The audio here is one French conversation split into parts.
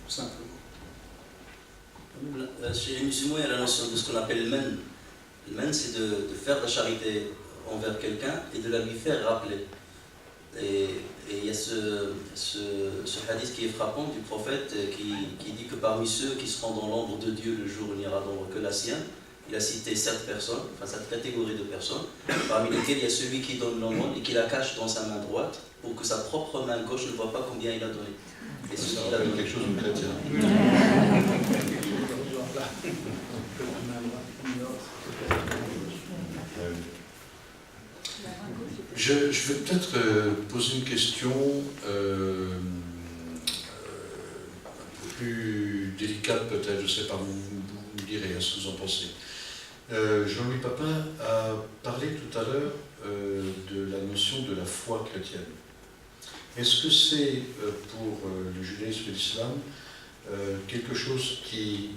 tout simplement. Chez les musulmans, il y a la notion de ce qu'on appelle le men. Le men, c'est de faire de la charité envers quelqu'un et de la lui faire rappeler. Et il y a ce hadith qui est frappant du prophète qui dit que parmi ceux qui seront dans l'ombre de Dieu le jour où il n'y aura d'ombre que la sienne, il a cité 7 personnes, enfin 7 catégories de personnes, parmi lesquelles il y a celui qui donne l'aumône et qui la cache dans sa main droite pour que sa propre main gauche ne voit pas combien il a donné. Et ça rappelle quelque chose de chrétien. Je vais peut-être poser une question un peu plus délicate peut-être, je ne sais pas, vous me direz ce que vous en pensez. Jean-Louis Papin a parlé tout à l'heure de la notion de la foi chrétienne. Est-ce que c'est pour le judaïsme et l'islam quelque chose qui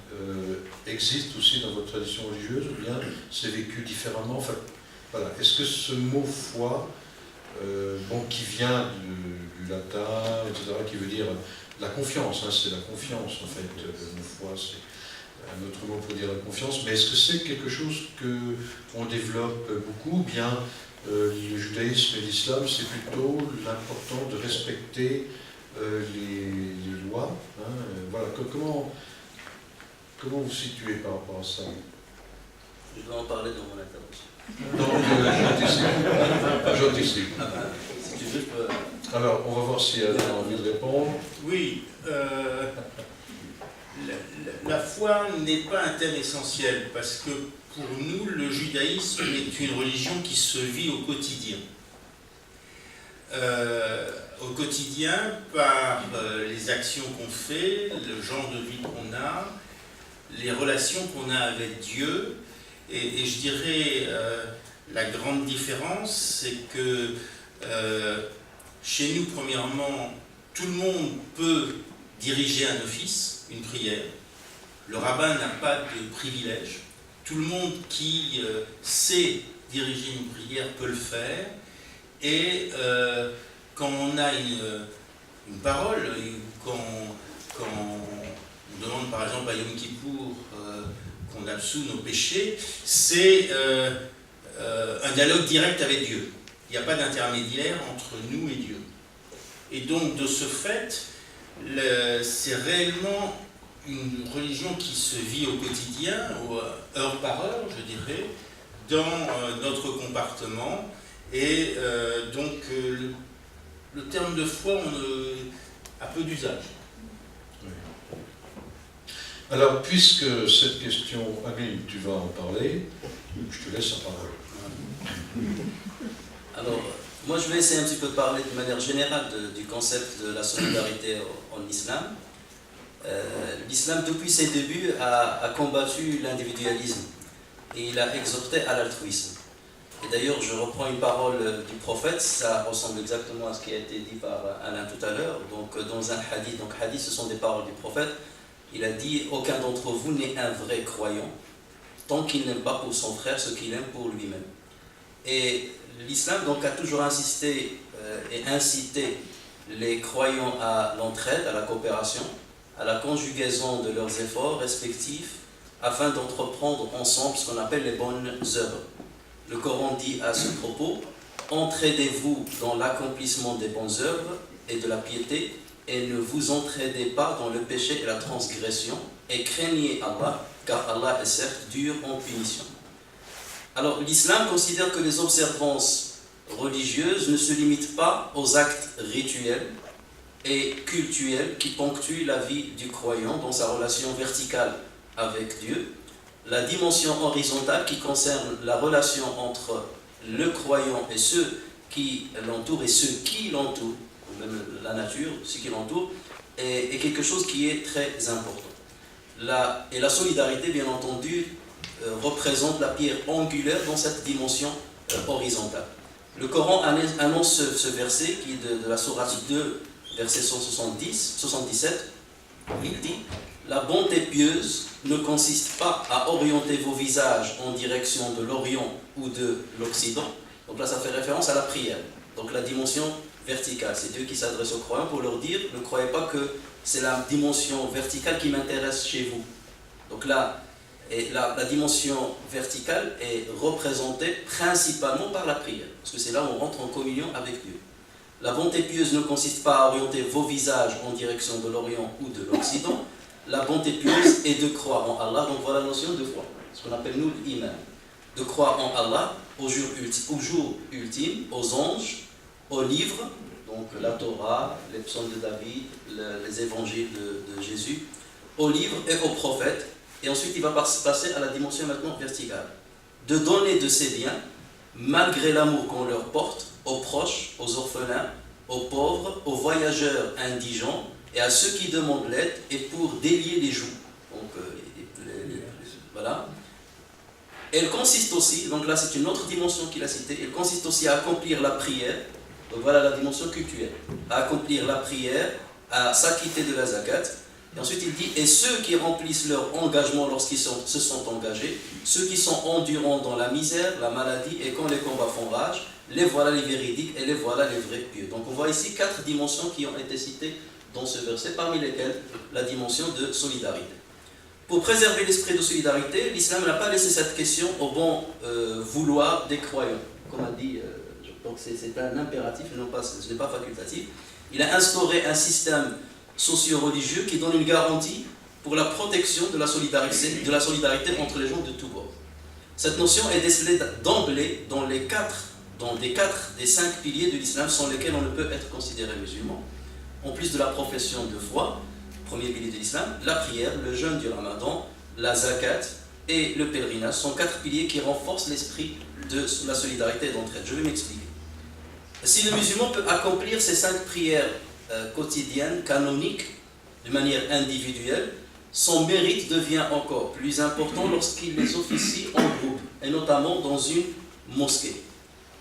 existe aussi dans votre tradition religieuse ou bien c'est vécu différemment? Enfin, voilà. Est-ce que ce mot foi, qui vient du latin, etc., qui veut dire la confiance, hein, c'est la confiance en fait, le mot foi, c'est un autre mot pour dire la confiance, mais est-ce que c'est quelque chose qu'on développe beaucoup, ou bien le judaïsme et l'islam, c'est plutôt l'important de respecter les lois, hein, voilà. Comment vous situez par rapport à ça? Je dois en parler dans mon intervention. Donc, j'anticipe. Si tu veux, je peux... Alors, on va voir si elle a envie de répondre. Oui, la foi n'est pas un thème essentiel parce que pour nous, le judaïsme est une religion qui se vit au quotidien. Au quotidien, par les actions qu'on fait, le genre de vie qu'on a, les relations qu'on a avec Dieu. Et je dirais, la grande différence, c'est que chez nous, premièrement, tout le monde peut diriger un office, une prière. Le rabbin n'a pas de privilège. Tout le monde qui sait diriger une prière peut le faire. Et quand on a une parole, quand on demande par exemple à Yom Kippour qu'on absout nos péchés, c'est un dialogue direct avec Dieu. Il n'y a pas d'intermédiaire entre nous et Dieu. Et donc, de ce fait, c'est réellement une religion qui se vit au quotidien, heure par heure, je dirais, dans notre comportement. Et donc, le terme de foi a peu d'usage. Alors, puisque cette question, Amine, tu vas en parler, je te laisse la parole. Alors, moi je vais essayer un petit peu de parler de manière générale du concept de la solidarité en islam. L'islam, depuis ses débuts, a combattu l'individualisme et il a exhorté à l'altruisme. Et d'ailleurs, je reprends une parole du prophète, ça ressemble exactement à ce qui a été dit par Alain tout à l'heure. Donc, dans un hadith, hadith, ce sont des paroles du prophète. Il a dit « Aucun d'entre vous n'est un vrai croyant tant qu'il n'aime pas pour son frère ce qu'il aime pour lui-même. » Et l'islam donc a toujours insisté et incité les croyants à l'entraide, à la coopération, à la conjugaison de leurs efforts respectifs afin d'entreprendre ensemble ce qu'on appelle les bonnes œuvres. Le Coran dit à ce propos « Entraidez-vous dans l'accomplissement des bonnes œuvres et de la piété et ne vous entraidez pas dans le péché et la transgression et craignez Allah, car Allah est certes dur en punition. » Alors l'islam considère que les observances religieuses ne se limitent pas aux actes rituels et cultuels qui ponctuent la vie du croyant dans sa relation verticale avec Dieu. La dimension horizontale qui concerne la relation entre le croyant et ceux qui l'entourent et ceux qui l'entourent, ou même la nature, ceux qui l'entourent, est quelque chose qui est très important. Et la solidarité, bien entendu, représente la pierre angulaire dans cette dimension horizontale. Le Coran annonce ce verset qui est de la sourate 2, verset 177. Il dit « La bonté pieuse ne consiste pas à orienter vos visages en direction de l'Orient ou de l'Occident. » Donc là, ça fait référence à la prière. Donc la dimension verticale. C'est Dieu qui s'adresse aux croyants pour leur dire, ne croyez pas que c'est la dimension verticale qui m'intéresse chez vous. Donc là, la dimension verticale est représentée principalement par la prière, parce que c'est là où on rentre en communion avec Dieu. La bonté pieuse ne consiste pas à orienter vos visages en direction de l'Orient ou de l'Occident. La bonté pieuse est de croire en Allah. Donc voilà la notion de foi, ce qu'on appelle nous l'iman. De croire en Allah, au jour ultime, aux anges, aux livres, donc la Torah, les psaumes de David, les évangiles de Jésus, aux livres et aux prophètes. Et ensuite, il va passer à la dimension maintenant verticale. De donner de ses biens, malgré l'amour qu'on leur porte, aux proches, aux orphelins, aux pauvres, aux voyageurs indigents et à ceux qui demandent l'aide et pour délier les joues. Donc, voilà. Elle consiste aussi, donc là c'est une autre dimension qu'il a citée, elle consiste aussi à accomplir la prière. Donc voilà la dimension cultuelle. À accomplir la prière, à s'acquitter de la zakat. Et ensuite il dit, et ceux qui remplissent leur engagement lorsqu'ils se sont engagés, ceux qui sont endurants dans la misère, la maladie et quand les combats font rage, les voilà les véridiques et les voilà les vrais pieux. Donc on voit ici 4 dimensions qui ont été citées dans ce verset, parmi lesquelles la dimension de solidarité. Pour préserver l'esprit de solidarité, l'islam n'a pas laissé cette question au bon vouloir des croyants. Comme a dit, donc c'est un impératif, ce n'est pas facultatif. Il a instauré un système socio-religieux qui donne une garantie pour la protection de la solidarité entre les gens de tous bords. Cette notion est décelée d'emblée dans des 5 piliers de l'islam sans lesquels on ne peut être considéré musulman. En plus de la profession de foi, premier pilier de l'islam, la prière, le jeûne du ramadan, la zakat et le pèlerinage sont 4 piliers qui renforcent l'esprit de la solidarité et d'entraide. Je vais m'expliquer. Si le musulman peut accomplir ces 5 prières quotidiennes, canoniques, de manière individuelle, son mérite devient encore plus important lorsqu'il les officie en groupe, et notamment dans une mosquée.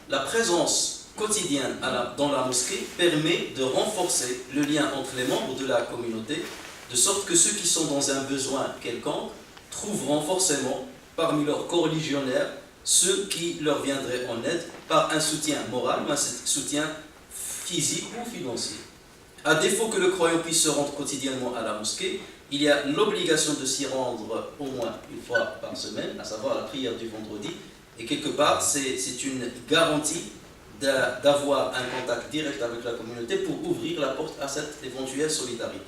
La présence quotidienne dans la mosquée permet de renforcer le lien entre les membres de la communauté, de sorte que ceux qui sont dans un besoin quelconque trouveront forcément parmi leurs coreligionnaires ceux qui leur viendraient en aide par un soutien moral ou un soutien physique ou financier. À défaut que le croyant puisse se rendre quotidiennement à la mosquée, il y a l'obligation de s'y rendre au moins une fois par semaine, à savoir la prière du vendredi, et quelque part c'est une garantie d'avoir un contact direct avec la communauté pour ouvrir la porte à cette éventuelle solidarité.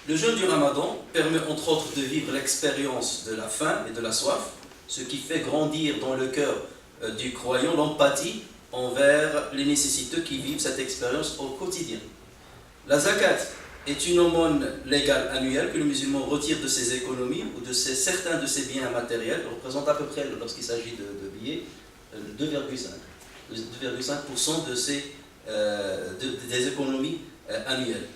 Le jeûne du ramadan permet entre autres de vivre l'expérience de la faim et de la soif, ce qui fait grandir dans le cœur du croyant l'empathie envers les nécessiteux qui vivent cette expérience au quotidien. La zakat est une aumône légale annuelle que le musulman retire de ses économies ou de certains de ses biens matériels, représente à peu près, lorsqu'il s'agit de billets, 2,5% des économies annuelles.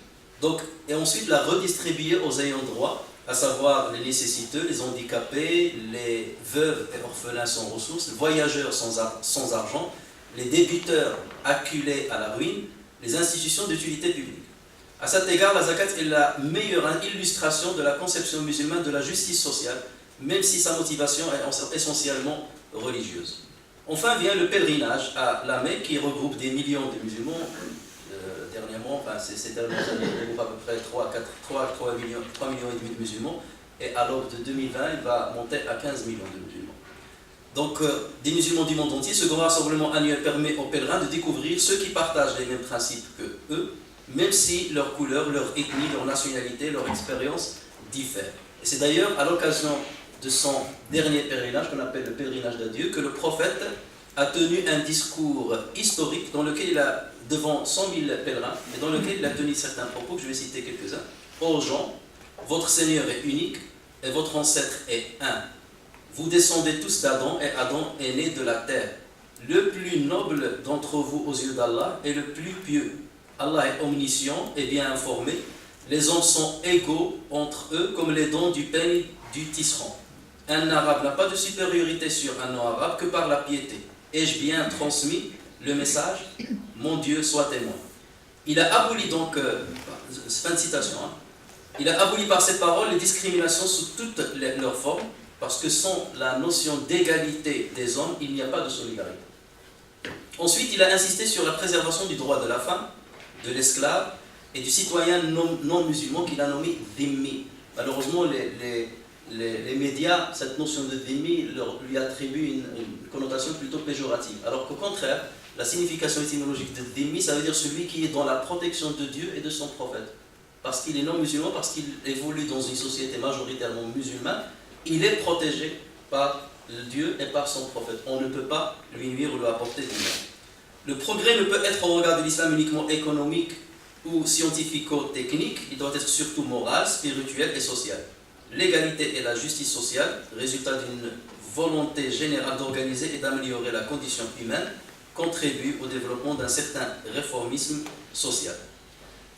Donc, et ensuite la redistribuer aux ayants droit, à savoir les nécessiteux, les handicapés, les veuves et orphelins sans ressources, les voyageurs sans argent, les débiteurs acculés à la ruine, les institutions d'utilité publique. À cet égard, la zakat est la meilleure illustration de la conception musulmane de la justice sociale, même si sa motivation est essentiellement religieuse. Enfin vient le pèlerinage à la Mecque qui regroupe des millions de musulmans. Dernièrement, ces dernières années, il regroupe à peu près 3,5 millions de musulmans. Et à l'aube de 2020, il va monter à 15 millions de musulmans. Donc, des musulmans du monde entier, ce grand rassemblement annuel permet aux pèlerins de découvrir ceux qui partagent les mêmes principes que eux, même si leur couleur, leur ethnie, leur nationalité, leur expérience diffèrent. Et c'est d'ailleurs à l'occasion de son dernier pèlerinage, qu'on appelle le pèlerinage d'adieu, que le prophète a tenu un discours historique dans lequel il a, devant 100 000 pèlerins, et dans lequel il a tenu certains propos, que je vais citer quelques-uns. Ô gens, votre Seigneur est unique et votre ancêtre est un. Vous descendez tous d'Adam et Adam est né de la terre. Le plus noble d'entre vous aux yeux d'Allah est le plus pieux. Allah est omniscient et bien informé. Les hommes sont égaux entre eux comme les dents du peigne du tisserand. Un arabe n'a pas de supériorité sur un non-arabe que par la piété. Ai-je bien transmis le message? Mon Dieu soit témoin. Il a aboli donc, fin de citation, il a aboli par ses paroles les discriminations sous toutes leurs formes, parce que sans la notion d'égalité des hommes, il n'y a pas de solidarité. Ensuite, il a insisté sur la préservation du droit de la femme de l'esclave et du citoyen non musulman qu'il a nommé dhimmi. Malheureusement, les médias, cette notion de dhimmi lui attribuent une connotation plutôt péjorative. Alors qu'au contraire, la signification étymologique de dhimmi, ça veut dire celui qui est dans la protection de Dieu et de son prophète. Parce qu'il est non musulman, parce qu'il évolue dans une société majoritairement musulmane, il est protégé par Dieu et par son prophète. On ne peut pas lui nuire ou lui apporter du mal. Le progrès ne peut être au regard de l'islam uniquement économique ou scientifico-technique, il doit être surtout moral, spirituel et social. L'égalité et la justice sociale, résultat d'une volonté générale d'organiser et d'améliorer la condition humaine, contribuent au développement d'un certain réformisme social.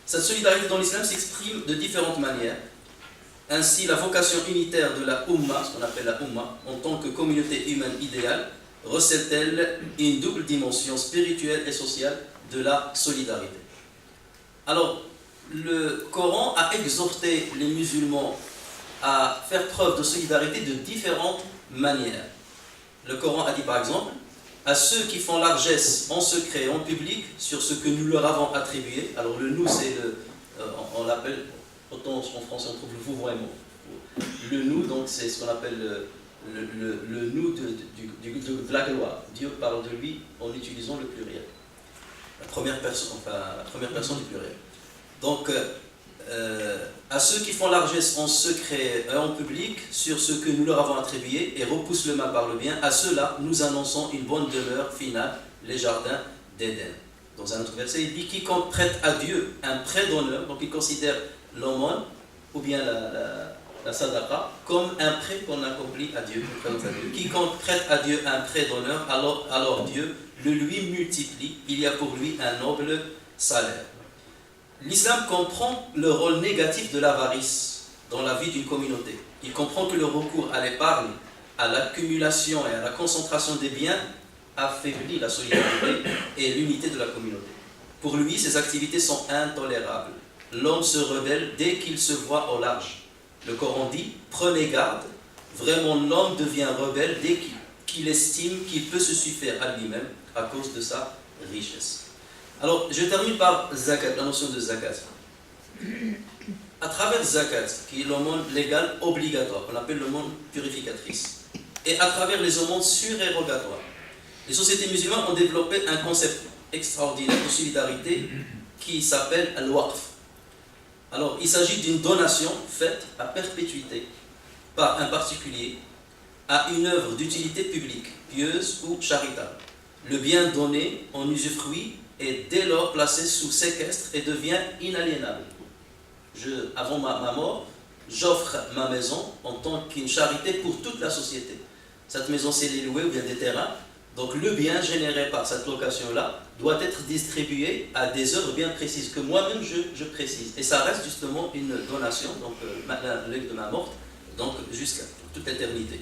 Cette solidarité dans l'islam s'exprime de différentes manières. Ainsi, la vocation unitaire de la Ummah, ce qu'on appelle la Ummah, en tant que communauté humaine idéale, recèle-t-elle une double dimension spirituelle et sociale de la solidarité. Alors, le Coran a exhorté les musulmans à faire preuve de solidarité de différentes manières. Le Coran a dit par exemple: à ceux qui font largesse en secret et en public sur ce que nous leur avons attribué. Alors le nous, c'est on l'appelle, autant en français on trouve le vouvoiement. Le nous, donc c'est ce qu'on appelle le nous de la gloire. Dieu parle de lui en utilisant le pluriel. La première personne du pluriel. Donc, à ceux qui font largesse en secret et en public sur ce que nous leur avons attribué et repoussent le mal par le bien, à ceux-là, nous annonçons une bonne demeure finale, les jardins d'Éden. Dans un autre verset, il dit: quiconque prête à Dieu un prêt d'honneur, donc il considère l'aumône ou bien la sadaqa comme un prêt qu'on accomplit à Dieu, Quiconque prête à Dieu un prêt d'honneur, alors Dieu le lui multiplie, il y a pour lui un noble salaire. L'islam comprend le rôle négatif de l'avarice dans la vie d'une communauté. Il comprend que le recours à l'épargne, à l'accumulation et à la concentration des biens affaiblit la solidarité et l'unité de la communauté. Pour lui, ces activités sont intolérables. L'homme se rebelle dès qu'il se voit au large. Le Coran dit: prenez garde, vraiment l'homme devient rebelle dès qu'il estime qu'il peut se suffire à lui-même à cause de sa richesse. Alors, je termine par zakat, la notion de zakat. À travers zakat, qui est l'aumône légale obligatoire, qu'on appelle l'aumône purificatrice, et à travers les aumônes surérogatoires, les sociétés musulmanes ont développé un concept extraordinaire de solidarité qui s'appelle al-waqf. Alors, il s'agit d'une donation faite à perpétuité par un particulier à une œuvre d'utilité publique, pieuse ou charitable. Le bien donné en usufruit est dès lors placé sous séquestre et devient inaliénable. Avant ma mort, j'offre ma maison en tant qu'une charité pour toute la société. Cette maison, c'est les louer ou bien des terrains. Donc le bien généré par cette location-là doit être distribué à des œuvres bien précises, que moi-même je précise. Et ça reste justement une donation, donc de ma mort, donc jusqu'à toute l'éternité.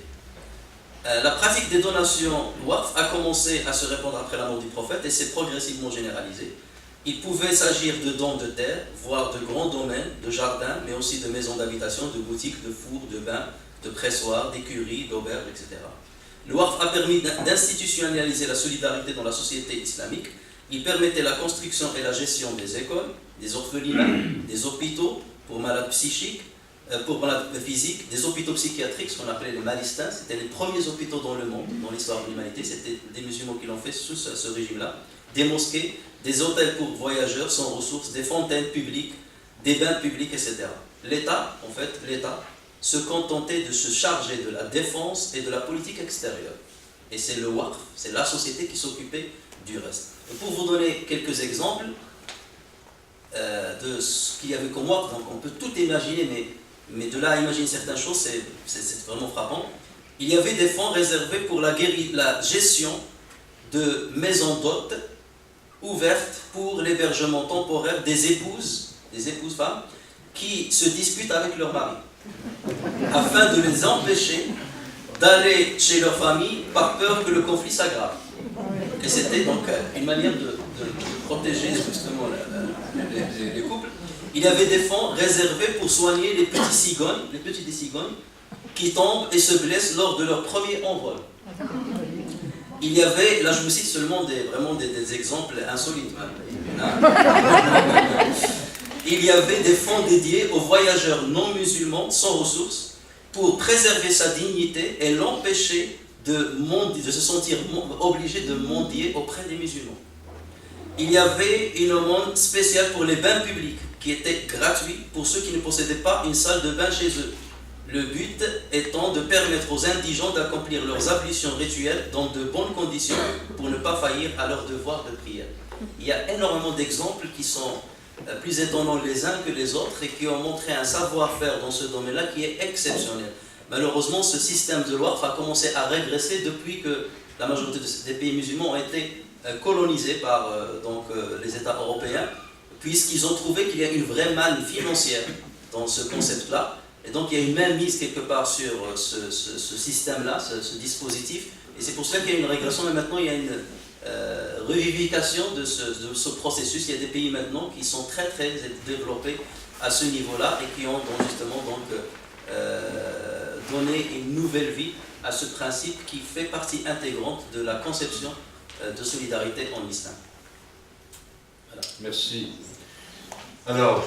La pratique des donations waqf a commencé à se répandre après la mort du prophète et s'est progressivement généralisée. Il pouvait s'agir de dons de terre, voire de grands domaines, de jardins, mais aussi de maisons d'habitation, de boutiques, de fours, de bains, de pressoirs, d'écuries, d'auberges, etc. Le waqf a permis d'institutionnaliser la solidarité dans la société islamique. Il permettait la construction et la gestion des écoles, des orphelinats, des hôpitaux pour malades psychiques, pour malades physiques, des hôpitaux psychiatriques, ce qu'on appelait les malistins. C'était les premiers hôpitaux dans le monde, dans l'histoire de l'humanité. C'était des musulmans qui l'ont fait sous ce régime-là. Des mosquées, des hôtels pour voyageurs sans ressources, des fontaines publiques, des bains publics, etc. L'État se contentait de se charger de la défense et de la politique extérieure. Et c'est le waqf, c'est la société qui s'occupait du reste. Et pour vous donner quelques exemples de ce qu'il y avait comme waqf, donc on peut tout imaginer, mais de là à imaginer certaines choses, c'est vraiment frappant. Il y avait des fonds réservés pour la gestion de maisons d'hôtes ouvertes pour l'hébergement temporaire des épouses femmes, qui se disputent avec leur mari, afin de les empêcher d'aller chez leur famille par peur que le conflit s'aggrave. Et c'était donc une manière de protéger justement les couples. Il y avait des fonds réservés pour soigner les petits cigognes qui tombent et se blessent lors de leur premier envol. il y avait, là je vous cite seulement vraiment des exemples insolites. Il y avait des fonds dédiés aux voyageurs non musulmans sans ressources pour préserver sa dignité et l'empêcher de se sentir obligé de mendier auprès des musulmans. Il y avait une aumône spéciale pour les bains publics qui était gratuit pour ceux qui ne possédaient pas une salle de bain chez eux. Le but étant de permettre aux indigents d'accomplir leurs ablutions rituelles dans de bonnes conditions pour ne pas faillir à leur devoir de prière. Il y a énormément d'exemples qui sont plus étonnants les uns que les autres et qui ont montré un savoir-faire dans ce domaine-là qui est exceptionnel. Malheureusement, ce système de loi va commencer à régresser depuis que la majorité des pays musulmans ont été colonisés par les États européens, puisqu'ils ont trouvé qu'il y a une vraie manne financière dans ce concept-là. Et donc il y a une mainmise quelque part sur ce système-là, ce dispositif. Et c'est pour cela qu'il y a une régression, mais maintenant il y a une revivification de ce processus. Il y a des pays maintenant qui sont très très développés à ce niveau-là et qui ont justement donné une nouvelle vie à ce principe qui fait partie intégrante de la conception de solidarité en islam. Voilà. Merci. Alors,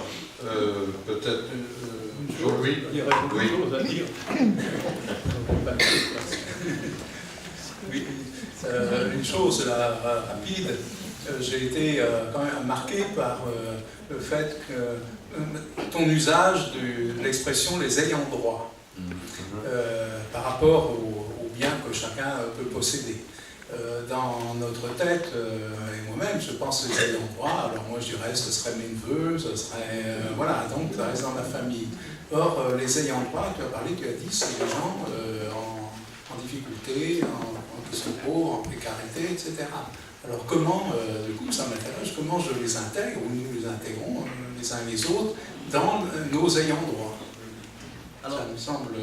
peut-être Jean-Louis. Il y aurait beaucoup de choses à dire. Oui. Une chose rapide, j'ai été quand même marqué par le fait que ton usage de l'expression les ayants droit par rapport aux biens que chacun peut posséder. Dans notre tête, et moi-même, je pense les ayants droit, alors moi je dirais ce serait mes neveux, ce serait. Voilà, donc ça reste dans la famille. Or, les ayants droit, tu as dit, c'est les gens en difficulté, qui sont pauvres, en précarité, etc. Alors comment, du coup, ça m'intéresse, comment je les intègre, ou nous les intégrons les uns les autres, dans nos ayants droit. Alors, ça me semble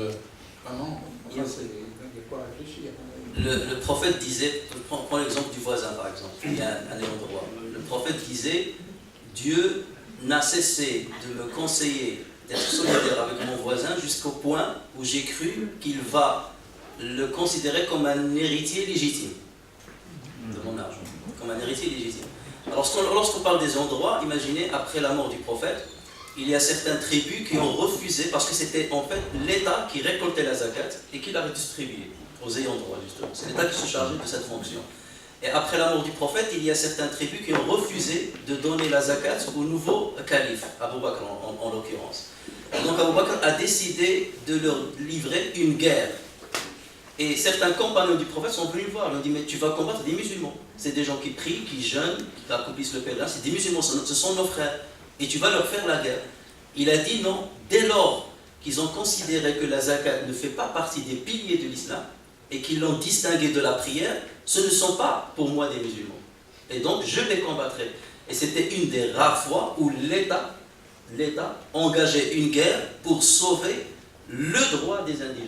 vraiment. Il y a quoi à réfléchir. Le prophète disait, prends l'exemple du voisin par exemple, il y a un ayant droit. Le prophète disait, Dieu n'a cessé de me conseiller d'être solidaire avec mon voisin jusqu'au point où j'ai cru qu'il va le considérer comme un héritier légitime de mon argent, comme un héritier légitime. Alors lorsqu'on parle des ayants droit, imaginez après la mort du prophète, il y a certaines tribus qui ont refusé parce que c'était en fait l'État qui récoltait la zakat et qui la redistribuait aux ayants droit justement. C'est l'État qui se chargeait de cette fonction. Et après la mort du prophète, il y a certaines tribus qui ont refusé de donner la zakat au nouveau calife, Abu Bakr en l'occurrence. Et donc Abu Bakr a décidé de leur livrer une guerre. Et certains compagnons du prophète sont venus le voir, ils ont dit mais tu vas combattre des musulmans. C'est des gens qui prient, qui jeûnent, qui accomplissent le pèlerin, c'est des musulmans, ce sont nos frères. Et tu vas leur faire la guerre. Il a dit non, dès lors qu'ils ont considéré que la zakat ne fait pas partie des piliers de l'islam, et qu'ils l'ont distingué de la prière, ce ne sont pas pour moi des musulmans. Et donc je les combattrai. Et c'était une des rares fois où l'État engageait une guerre pour sauver le droit des indigènes.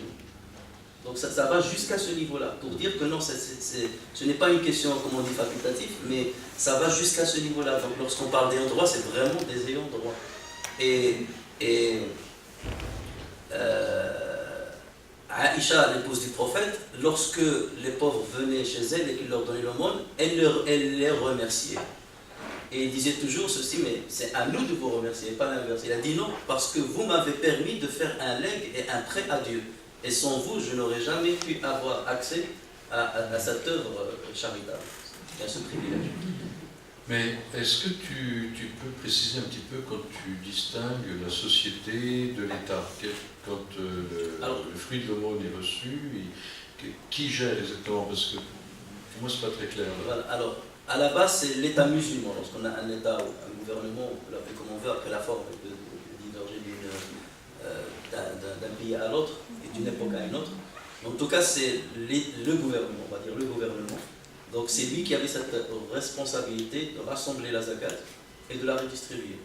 Donc ça va jusqu'à ce niveau-là, pour dire que non, ce n'est pas une question, comme on dit, facultative, mais ça va jusqu'à ce niveau-là. Donc lorsqu'on parle d'ayants droit, c'est vraiment des ayants droit. Aïcha, l'épouse du prophète, lorsque les pauvres venaient chez elle et qu'il leur donnait l'aumône, elle les remerciait. Et il disait toujours ceci, mais c'est à nous de vous remercier, pas l'inverse. Il a dit non, parce que vous m'avez permis de faire un legs et un prêt à Dieu. Et sans vous, je n'aurais jamais pu avoir accès à cette œuvre charitable, à ce privilège. Mais est-ce que tu peux préciser un petit peu quand tu distingues la société de l'État? Quand le fruit de l'aumône est reçu, qui gère exactement? Parce que pour moi, c'est pas très clair. Voilà. Alors, à la base, c'est l'État musulman. Lorsqu'on a un État ou un gouvernement, on peut l'appeler comme on veut, après la forme de diverger d'un pays à l'autre et d'une époque à une autre. En tout cas, c'est le gouvernement, on va dire le gouvernement. Donc c'est lui qui avait cette responsabilité de rassembler la zakat et de la redistribuer.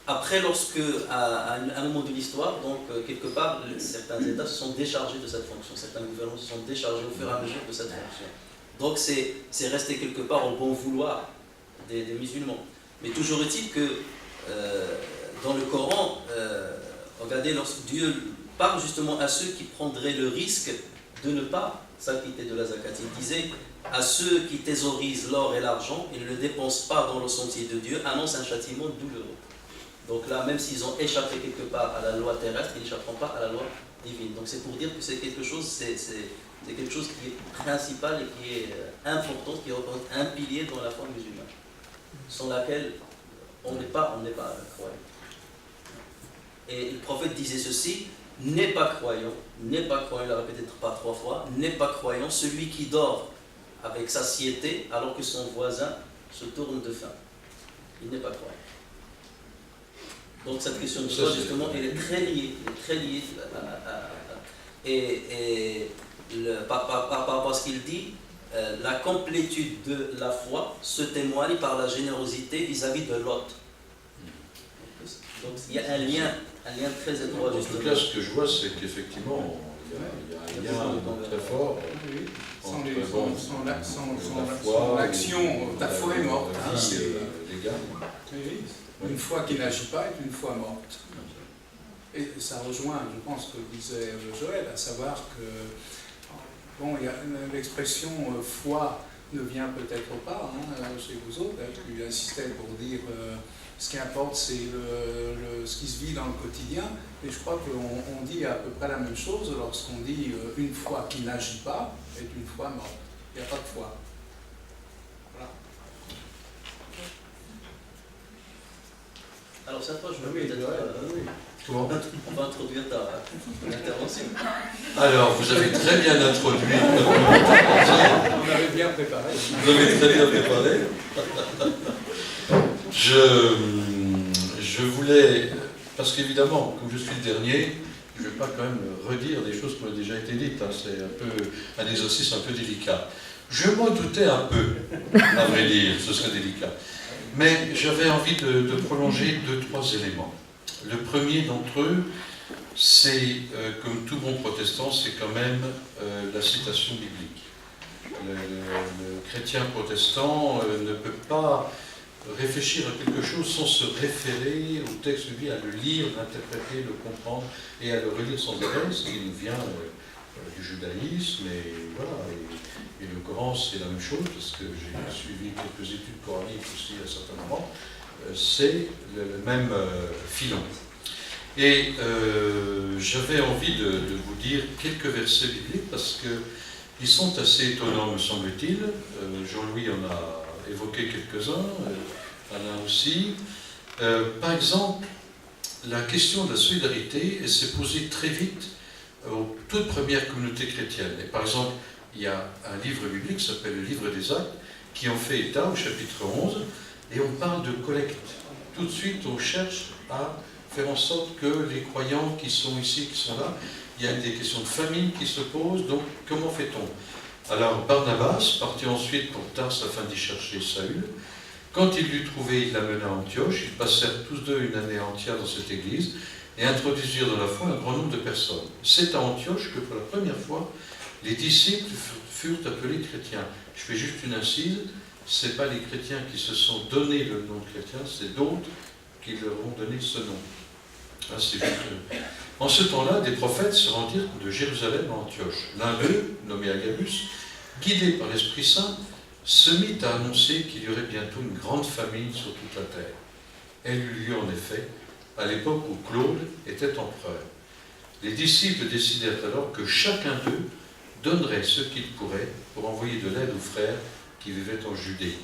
Après, lorsque, à un moment de l'histoire, donc quelque part, certains États se sont déchargés de cette fonction, certains gouvernements se sont déchargés au fur et à mesure de cette fonction. Donc c'est resté quelque part au bon vouloir des musulmans. Mais toujours est-il que dans le Coran, regardez, lorsque Dieu parle justement à ceux qui prendraient le risque de ne pas s'acquitter de la zakat, il disait à ceux qui thésaurisent l'or et l'argent et ne le dépensent pas dans le sentier de Dieu, annonce un châtiment douloureux. Donc là, même s'ils ont échappé quelque part à la loi terrestre, ils n'échapperont pas à la loi divine. Donc c'est pour dire que c'est quelque chose, c'est quelque chose qui est principal et qui est important, qui représente un pilier dans la foi musulmane, sans laquelle on n'est pas croyant. Et le prophète disait ceci: n'est pas croyant, il l'a répété pas 3 fois, n'est pas croyant celui qui dort avec satiété alors que son voisin se tourne de faim. Il n'est pas croyant. Donc cette question de foi, justement, elle est très liée, par rapport à ce qu'il dit, la complétude de la foi se témoigne par la générosité vis-à-vis de l'autre. Donc il y a un lien très étroit. En tout cas, ce que je vois, c'est qu'effectivement, il y a un lien très fort entre l'action. Ta foi est morte. Légale. Une foi qui n'agit pas est une foi morte. Et ça rejoint, je pense, ce que disait Joël, à savoir que, bon, il y a l'expression foi ne vient peut-être pas chez vous autres, tu insistais pour dire ce qui importe c'est ce qui se vit dans le quotidien, et je crois qu'on dit à peu près la même chose lorsqu'on dit une foi qui n'agit pas est une foi morte. Il n'y a pas de foi. Voilà. Alors cette fois, je vais peut-être... Comment ? On va introduire ta intervention. Alors, vous avez très bien introduit. On avait bien préparé. Vous avez très bien préparé. Je voulais, parce qu'évidemment, comme je suis le dernier, je ne vais pas quand même redire des choses qui ont déjà été dites. C'est un peu un exercice un peu délicat. Je m'en doutais un peu, à vrai dire, ce serait délicat. Mais j'avais envie de prolonger 2-3 éléments. Le premier d'entre eux, c'est, comme tout bon protestant, c'est quand même la citation biblique. Le chrétien protestant ne peut pas réfléchir à quelque chose sans se référer au texte biblique, à le lire, l'interpréter, le comprendre et à le relire sans arrêt, ce qui nous vient du judaïsme, et voilà. Et le Coran, c'est la même chose, parce que j'ai suivi quelques études coraniques aussi à certains moments. C'est le même filon. Et j'avais envie de vous dire quelques versets bibliques parce qu'ils sont assez étonnants, me semble-t-il. Jean-Louis en a évoqué quelques-uns, Alain aussi. Par exemple, la question de la solidarité, elle s'est posée très vite aux toutes premières communautés chrétiennes. Et par exemple, il y a un livre biblique qui s'appelle le Livre des Actes, qui en fait état au chapitre 11, et on parle de collecte. Tout de suite, on cherche à faire en sorte que les croyants qui sont ici, qui sont là, il y a des questions de famine qui se posent, donc comment fait-on? Alors Barnabas partit ensuite pour Tarse afin d'y chercher Saül. Quand il l'eut trouvé, il l'amena à Antioche. Ils passèrent tous deux une année entière dans cette église et introduisirent dans la foi un grand nombre de personnes. C'est à Antioche que pour la première fois, les disciples furent appelés chrétiens. Je fais juste une incise, ce n'est pas les chrétiens qui se sont donné le nom de chrétien, c'est d'autres qui leur ont donné ce nom. Ah, c'est juste... En ce temps-là, des prophètes se rendirent de Jérusalem à Antioche. L'un d'eux, nommé Agabus, guidé par l'Esprit Saint, se mit à annoncer qu'il y aurait bientôt une grande famine sur toute la terre. Elle eut lieu en effet à l'époque où Claude était empereur. Les disciples décidèrent alors que chacun d'eux donnerait ce qu'il pourrait pour envoyer de l'aide aux frères qui vivaient en Judée.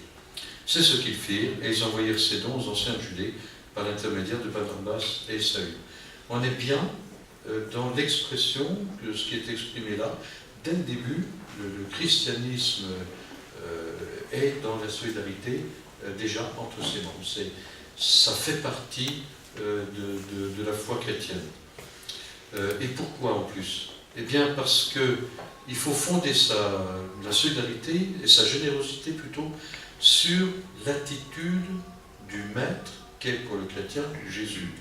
C'est ce qu'ils firent, et ils envoyèrent ces dons aux anciens de Judée par l'intermédiaire de Barnabas et Saül. On est bien dans l'expression de ce qui est exprimé là. Dès le début, le christianisme est dans la solidarité déjà entre ses membres. Ça fait partie de la foi chrétienne. Et pourquoi en plus? Eh bien parce qu'il faut fonder la solidarité et sa générosité plutôt sur l'attitude du maître qu'est pour le chrétien Jésus.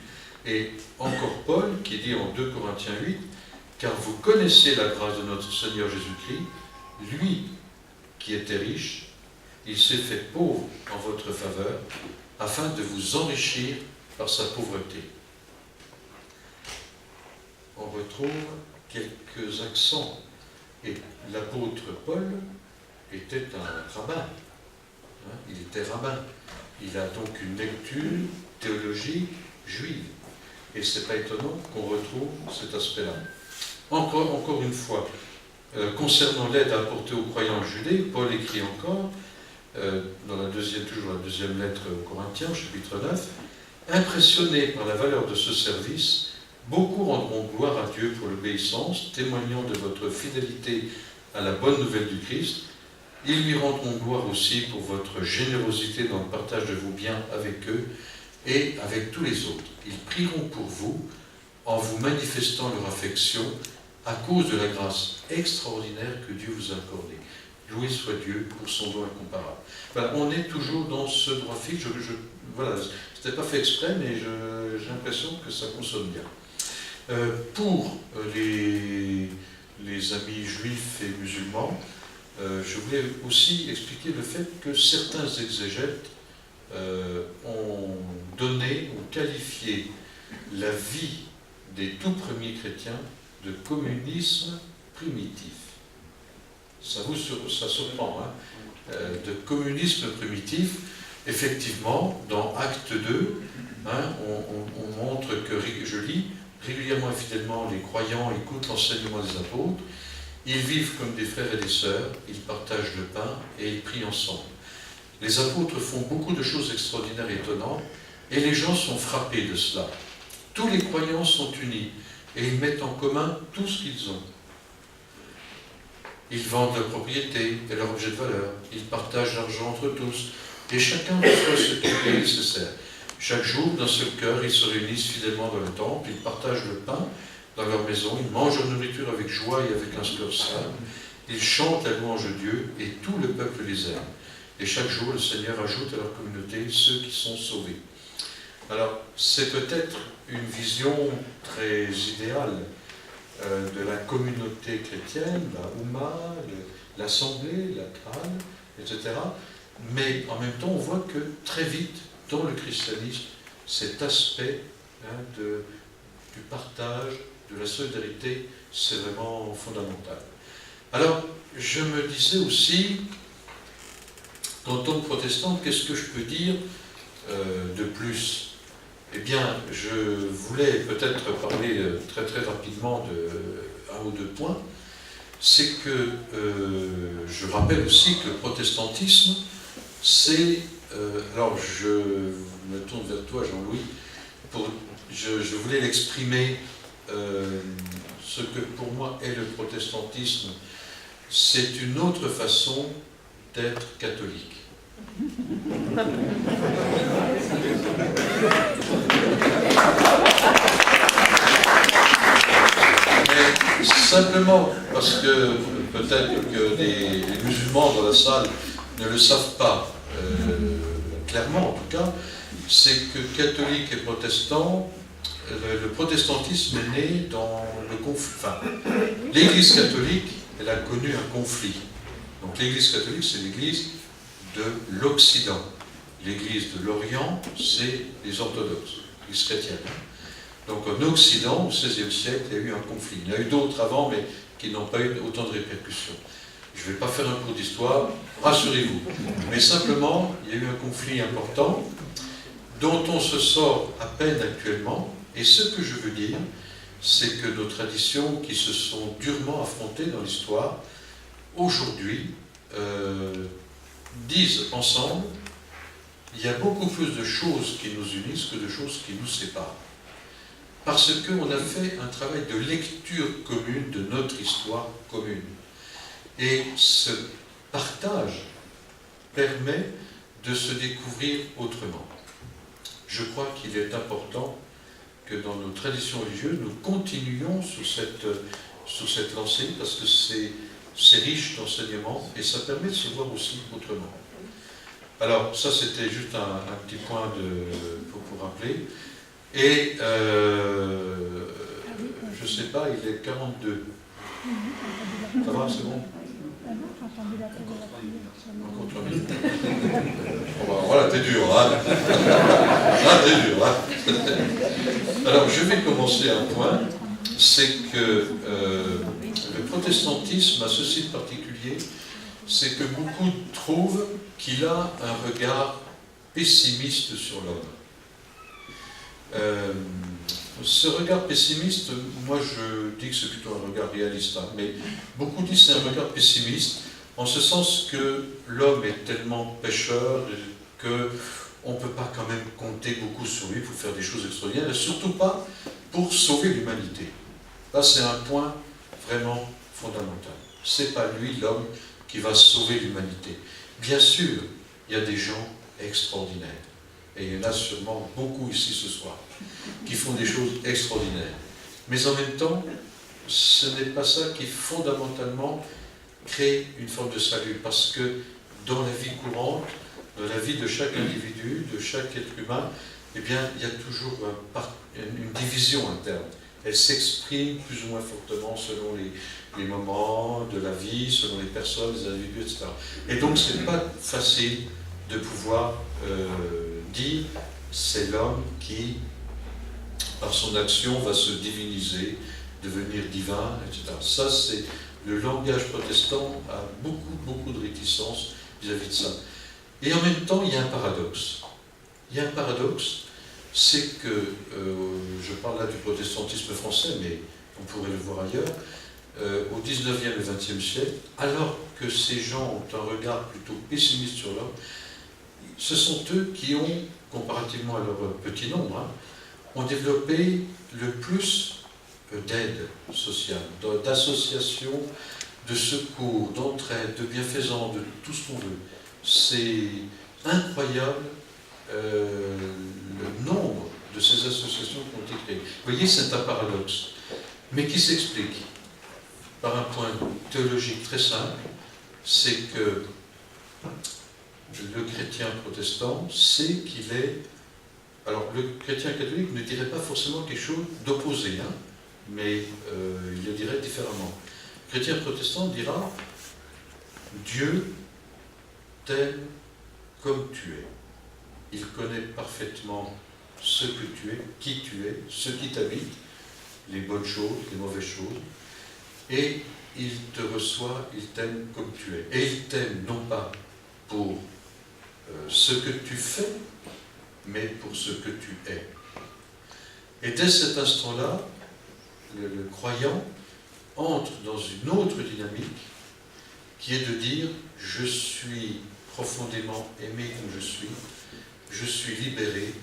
Et encore Paul qui dit en 2 Corinthiens 8, « Car vous connaissez la grâce de notre Seigneur Jésus-Christ, lui qui était riche, il s'est fait pauvre en votre faveur, afin de vous enrichir par sa pauvreté. » On retrouve quelques accents. Et l'apôtre Paul était un rabbin. Hein, il était rabbin. Il a donc une lecture théologique juive. Et ce n'est pas étonnant qu'on retrouve cet aspect-là. Encore une fois, concernant l'aide apportée aux croyants judéens, Paul écrit encore, toujours la deuxième lettre aux Corinthiens, chapitre 9, « Impressionnés par la valeur de ce service, beaucoup rendront gloire à Dieu pour l'obéissance, témoignant de votre fidélité à la bonne nouvelle du Christ. Ils lui rendront gloire aussi pour votre générosité dans le partage de vos biens avec eux et avec tous les autres. Ils prieront pour vous en vous manifestant leur affection à cause de la grâce extraordinaire que Dieu vous a accordée. Loué soit Dieu pour son don incomparable. » Voilà, on est toujours dans ce droit fil. Voilà, ce n'était pas fait exprès, mais j'ai l'impression que ça consonne bien. Pour les amis juifs et musulmans, je voulais aussi expliquer le fait que certains exégètes ont donné, ont qualifié la vie des tout premiers chrétiens de communisme primitif. Ça surprend, hein, de communisme primitif. Effectivement, dans Acte 2, hein, on montre que, je lis, régulièrement et fidèlement, les croyants écoutent l'enseignement des apôtres, ils vivent comme des frères et des sœurs, ils partagent le pain et ils prient ensemble. Les apôtres font beaucoup de choses extraordinaires et étonnantes, et les gens sont frappés de cela. Tous les croyants sont unis, et ils mettent en commun tout ce qu'ils ont. Ils vendent leurs propriétés et leurs objets de valeur, ils partagent l'argent entre tous, et chacun reçoit ce qui lui est nécessaire. Chaque jour, d'un seul cœur, ils se réunissent fidèlement dans le temple, ils partagent le pain dans leur maison, ils mangent leur nourriture avec joie et avec un cœur simple, ils chantent la louange de Dieu, et tout le peuple les aime. Et chaque jour, le Seigneur ajoute à leur communauté ceux qui sont sauvés. Alors, c'est peut-être une vision très idéale de la communauté chrétienne, la Oumma, l'Assemblée, la Crâne, etc. Mais en même temps, on voit que très vite, dans le christianisme, cet aspect du partage, de la solidarité, c'est vraiment fondamental. Alors, je me disais aussi, qu'en tant que protestant, qu'est-ce que je peux dire de plus? Eh bien, je voulais peut-être parler très très rapidement de un ou deux points. C'est que je rappelle aussi que le protestantisme, c'est... alors, je me tourne vers toi, Jean-Louis. Je voulais l'exprimer, ce que pour moi est le protestantisme. C'est une autre façon d'être catholique. Mais simplement parce que peut-être que les musulmans dans la salle ne le savent pas clairement en tout cas, c'est que catholiques et protestants, le protestantisme est né dans le conflit. Enfin, l'Église catholique, elle a connu un conflit. Donc l'Église catholique, c'est l'Église de l'Occident. L'Église de l'Orient, c'est les orthodoxes, l'Église chrétienne. Donc en Occident, au XVIe siècle, il y a eu un conflit. Il y en a eu d'autres avant, mais qui n'ont pas eu autant de répercussions. Je ne vais pas faire un cours d'histoire, rassurez-vous. Mais simplement, il y a eu un conflit important, dont on se sort à peine actuellement. Et ce que je veux dire, c'est que nos traditions qui se sont durement affrontées dans l'histoire, aujourd'hui, disent ensemble, il y a beaucoup plus de choses qui nous unissent que de choses qui nous séparent. Parce qu'on a fait un travail de lecture commune de notre histoire commune. Et ce partage permet de se découvrir autrement. Je crois qu'il est important que dans nos traditions religieuses, nous continuions sur cette lancée, parce que c'est riche d'enseignements et ça permet de se voir aussi autrement. Alors, ça c'était juste un petit point pour rappeler. Et je ne sais pas, il est 42. Ça va, c'est bon? Encore 3 minutes. Voilà, t'es dur, hein? Là, t'es dur, hein? Alors, je vais commencer un point, c'est que le protestantisme a ceci de particulier, c'est que beaucoup trouvent qu'il a un regard pessimiste sur l'homme. Ce regard pessimiste, moi je dis que c'est plutôt un regard réaliste, hein, mais beaucoup disent que c'est un regard pessimiste, en ce sens que l'homme est tellement pécheur qu'on ne peut pas quand même compter beaucoup sur lui pour faire des choses extraordinaires, et surtout pas pour sauver l'humanité. Là, c'est un point vraiment fondamental. C'est pas lui, l'homme, qui va sauver l'humanité. Bien sûr, il y a des gens extraordinaires. Et il y en a sûrement beaucoup ici ce soir, qui font des choses extraordinaires. Mais en même temps, ce n'est pas ça qui fondamentalement crée une forme de salut. Parce que dans la vie courante, dans la vie de chaque individu, de chaque être humain, eh bien, il y a toujours une division interne. Elle s'exprime plus ou moins fortement selon les moments de la vie, selon les personnes, les individus, etc. Et donc, ce n'est pas facile de pouvoir dire c'est l'homme qui, par son action, va se diviniser, devenir divin, etc. Ça, c'est le langage protestant a beaucoup de réticence vis-à-vis de ça. Et en même temps, il y a un paradoxe. Il y a un paradoxe, c'est que, je parle là du protestantisme français, mais on pourrait le voir ailleurs, au 19e et 20e siècle, alors que ces gens ont un regard plutôt pessimiste sur l'homme, ce sont eux qui ont, comparativement à leur petit nombre, hein, ont développé le plus d'aide sociale, d'associations, de secours, d'entraide, de bienfaisance, de tout ce qu'on veut. C'est incroyable le nombre de ces associations qui ont été créées. Vous voyez, c'est un paradoxe, mais qui s'explique par un point théologique très simple, c'est que le chrétien protestant sait qu'il est... Alors, le chrétien catholique ne dirait pas forcément quelque chose d'opposé, hein, mais il le dirait différemment. Le chrétien protestant dira « Dieu t'aime comme tu es. Il connaît parfaitement ce que tu es, qui tu es, ce qui t'habite, les bonnes choses, les mauvaises choses, et il te reçoit, il t'aime comme tu es. Et il t'aime non pas pour ce que tu fais, mais pour ce que tu es. » Et dès cet instant-là, le croyant entre dans une autre dynamique qui est de dire « Je suis profondément aimé comme je suis libéré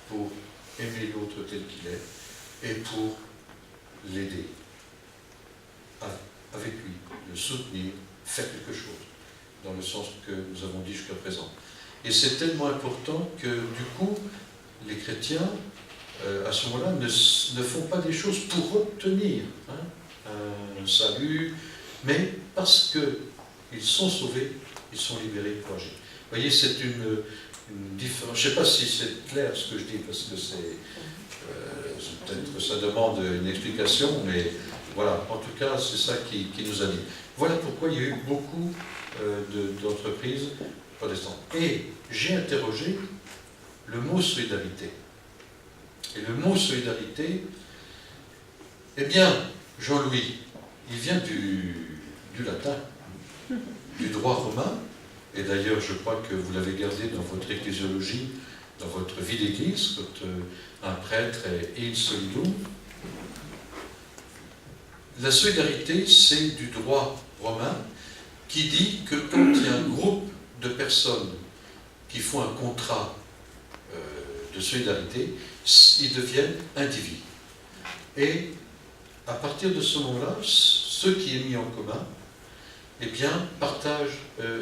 pour aimer l'autre tel qu'il est et pour l'aider avec lui, le soutenir, faire quelque chose, dans le sens que nous avons dit jusqu'à présent. Et c'est tellement important que, du coup, les chrétiens, à ce moment-là, ne font pas des choses pour obtenir un salut, mais parce qu'ils sont sauvés, ils sont libérés pour agir. Vous voyez, c'est une différence. Je ne sais pas si c'est clair ce que je dis, parce que peut-être ça demande une explication, mais voilà, en tout cas, c'est ça qui nous anime. Voilà pourquoi il y a eu beaucoup d'entreprises protestantes. Et j'ai interrogé le mot solidarité. Et le mot solidarité, eh bien, Jean-Louis, il vient du latin, du droit romain, et d'ailleurs, je crois que vous l'avez gardé dans votre ecclésiologie, dans votre vie d'église, quand un prêtre est in solidum. La solidarité, c'est du droit romain qui dit que quand il y a un groupe de personnes qui font un contrat de solidarité, ils deviennent individus. Et à partir de ce moment-là, ce qui est mis en commun, eh bien,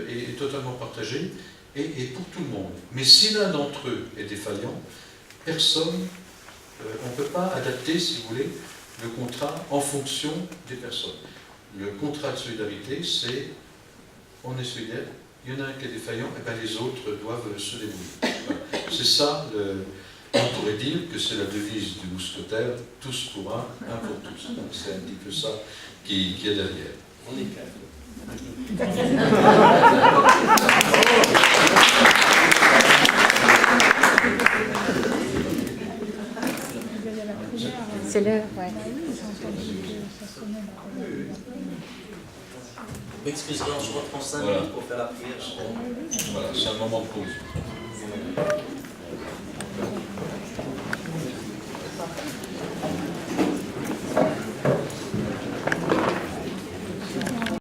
est totalement partagé et pour tout le monde. Mais si l'un d'entre eux est défaillant, personne, on ne peut pas adapter, si vous voulez, le contrat en fonction des personnes. Le contrat de solidarité, c'est on est solidaire, il y en a un qui est défaillant, et bien les autres doivent se débrouiller. Voilà. C'est ça, on pourrait dire que c'est la devise du mousquetaire, tous pour un pour tous. C'est un petit peu ça qui est derrière. On est calme. C'est l'heure, ouais. m'excuserez, on se reprend 5 Voilà. minutes pour faire la prière. Voilà, c'est un moment de pause.